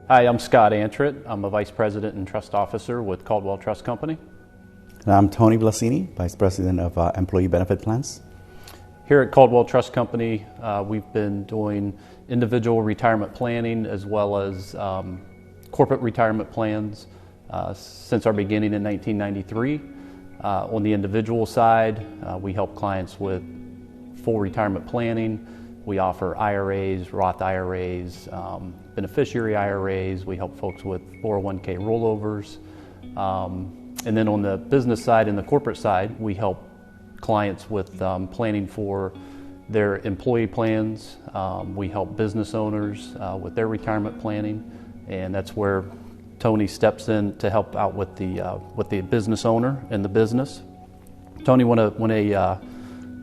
Hi, I'm Scott Antritt. I'm a Vice President and Trust Officer with Caldwell Trust Company. And I'm Tony Blasini, Vice President of Employee Benefit Plans. Here at Caldwell Trust Company, we've been doing individual retirement planning as well as corporate retirement plans since our beginning in 1993. On the individual side, we help clients with full retirement planning. We offer IRAs, Roth IRAs, beneficiary IRAs. We help folks with 401k rollovers. And then on the business side and the corporate side, we help clients with planning for their employee plans. We help business owners with their retirement planning, and that's where Tony steps in to help out with the business owner and the business. Tony, when a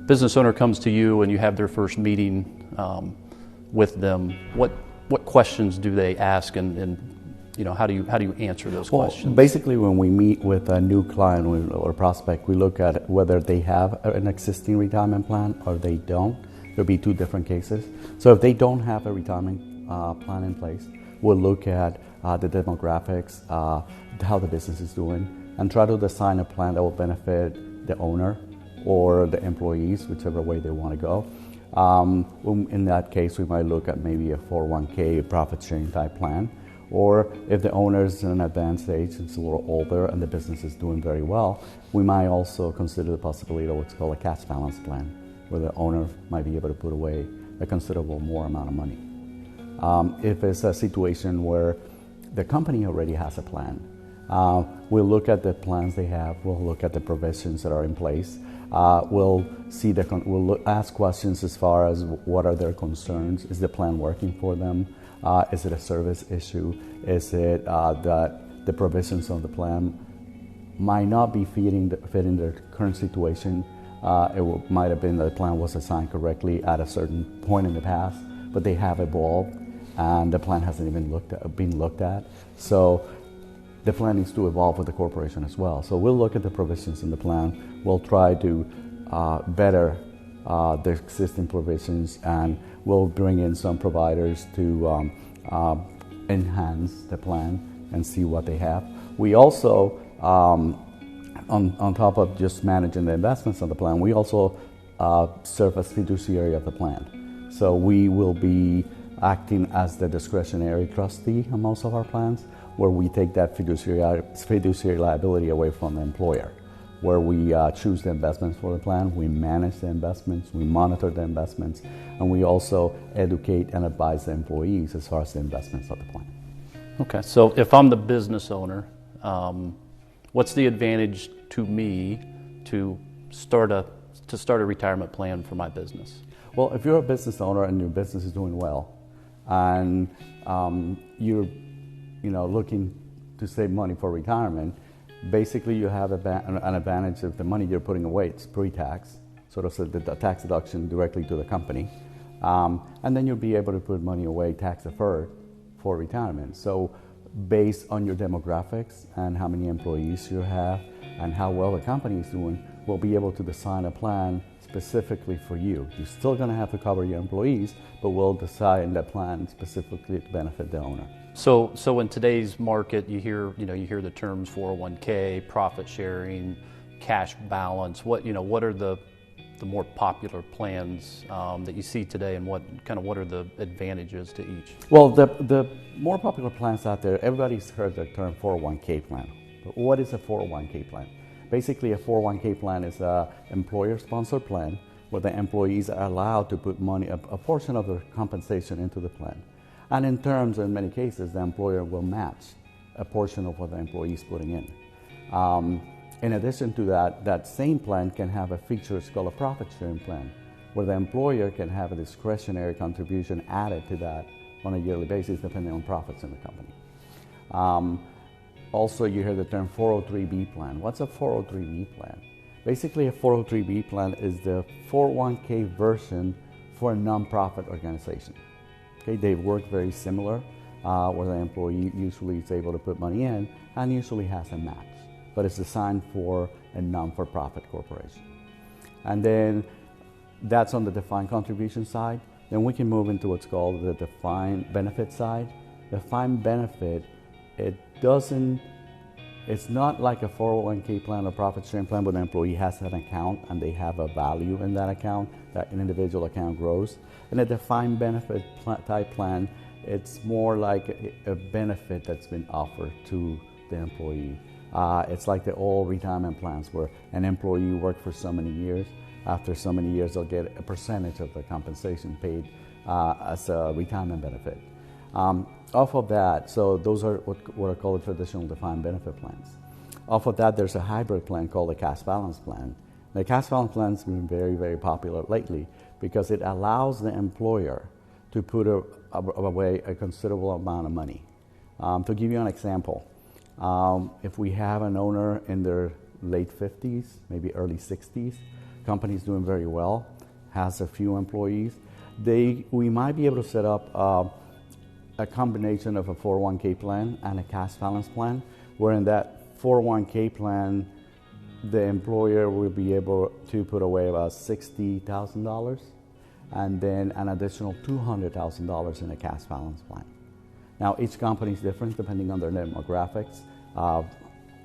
business owner comes to you and you have their first meeting with them, what questions do they ask, and how do you answer those questions? Basically, when we meet with a new client or prospect, we look at whether they have an existing retirement plan or they don't. There'll be two different cases. So if they don't have a retirement plan in place, we'll look at the demographics, how the business is doing, and try to design a plan that will benefit the owner or the employees, whichever way they want to go. In that case, we might look at maybe a 401k profit sharing type plan. Or if the owner is in an advanced age, it's a little older, and the business is doing very well, we might also consider the possibility of what's called a cash balance plan, where the owner might be able to put away a considerable more amount of money. If it's a situation where the company already has a plan, we'll look at the plans they have, we'll look at the provisions that are in place, we'll ask questions as far as what are their concerns, is the plan working for them? Is it a service issue? Is it that the provisions of the plan might not be fitting their current situation? It might have been that the plan was assigned correctly at a certain point in the past, but they have evolved and the plan hasn't even been looked at. So the plan needs to evolve with the corporation as well. So we'll look at the provisions in the plan. We'll try to better the existing provisions, and we'll bring in some providers to enhance the plan and see what they have. We also, on top of just managing the investments on the plan, we also serve as fiduciary of the plan. So we will be acting as the discretionary trustee on most of our plans, where we take that fiduciary liability away from the employer, where we choose the investments for the plan, we manage the investments, we monitor the investments, and we also educate and advise the employees as far as the investments of the plan. Okay, so if I'm the business owner, what's the advantage to me to start a retirement plan for my business? Well, if you're a business owner and your business is doing well, and you're looking to save money for retirement, basically you have an advantage of the money you're putting away. It's pre-tax, sort of the tax deduction directly to the company. And then you'll be able to put money away tax deferred for retirement. So based on your demographics and how many employees you have and how well the company is doing, we'll be able to design a plan specifically for you. You're still going to have to cover your employees, but we'll design the plan specifically to benefit the owner. So in today's market, you hear the terms 401k, profit sharing, cash balance. What are the more popular plans that you see today, and what are the advantages to each? Well, the more popular plans out there, everybody's heard the term 401k plan. But what is a 401k plan? Basically, a 401k plan is an employer-sponsored plan where the employees are allowed to put money, a portion of their compensation into the plan. And in terms, in many cases, the employer will match a portion of what the employee is putting in. In addition to that, that same plan can have a feature called a profit sharing plan, where the employer can have a discretionary contribution added to that on a yearly basis, depending on profits in the company. Also, you hear the term 403b plan. What's a 403b plan? Basically, a 403b plan is the 401k version for a nonprofit organization. Okay, they work very similar, where the employee usually is able to put money in and usually has a match, but it's designed for a non-for-profit corporation. And then that's on the defined contribution side. Then we can move into what's called the defined benefit side. defined benefit, it's not like a 401k plan or profit sharing plan where the employee has an account and they have a value in that account, that an individual account grows. In a defined benefit type plan, it's more like a benefit that's been offered to the employee. It's like the old retirement plans where an employee worked for so many years. After so many years, they'll get a percentage of the compensation paid as a retirement benefit. Off of that, so those are what are called traditional defined benefit plans. Off of that, there's a hybrid plan called the cash balance plan. The cash balance plan has been very, very popular lately because it allows the employer to put away a considerable amount of money. To give you an example, if we have an owner in their late 50s, maybe early 60s, company's doing very well, has a few employees, we might be able to set up a combination of a 401k plan and a cash balance plan, where in that 401k plan, the employer will be able to put away about $60,000 and then an additional $200,000 in a cash balance plan. Now, each company is different depending on their demographics.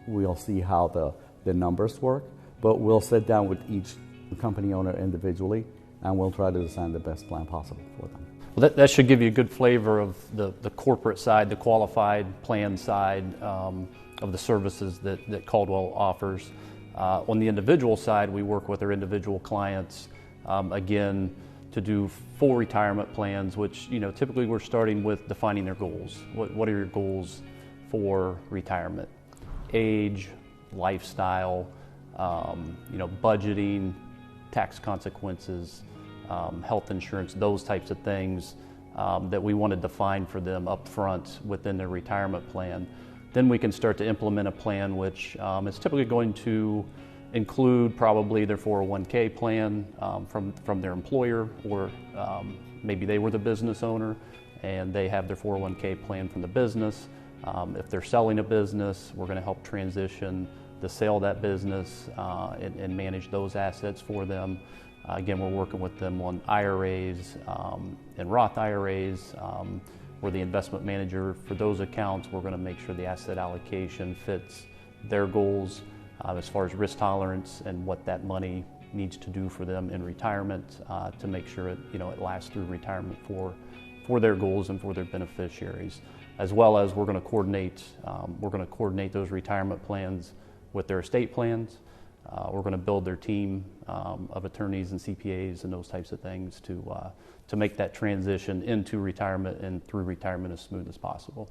We'll see how the numbers work, but we'll sit down with each company owner individually and we'll try to design the best plan possible for them. Well, that should give you a good flavor of the corporate side, the qualified plan side of the services that Caldwell offers. On the individual side, we work with our individual clients, again, to do full retirement plans, which typically we're starting with defining their goals. What are your goals for retirement? Age, lifestyle, budgeting, tax consequences, health insurance, those types of things that we want to define for them up front within their retirement plan. Then we can start to implement a plan which is typically going to include probably their 401k plan from their employer, or maybe they were the business owner and they have their 401k plan from the business. If they're selling a business, we're going to help transition the sale of that business and manage those assets for them. Again, we're working with them on IRAs and Roth IRAs. We're the investment manager for those accounts. We're going to make sure the asset allocation fits their goals as far as risk tolerance and what that money needs to do for them in retirement to make sure it lasts through retirement for their goals and for their beneficiaries. As well as we're going to coordinate those retirement plans with their estate plans. We're going to build their team of attorneys and CPAs and those types of things to make that transition into retirement and through retirement as smooth as possible.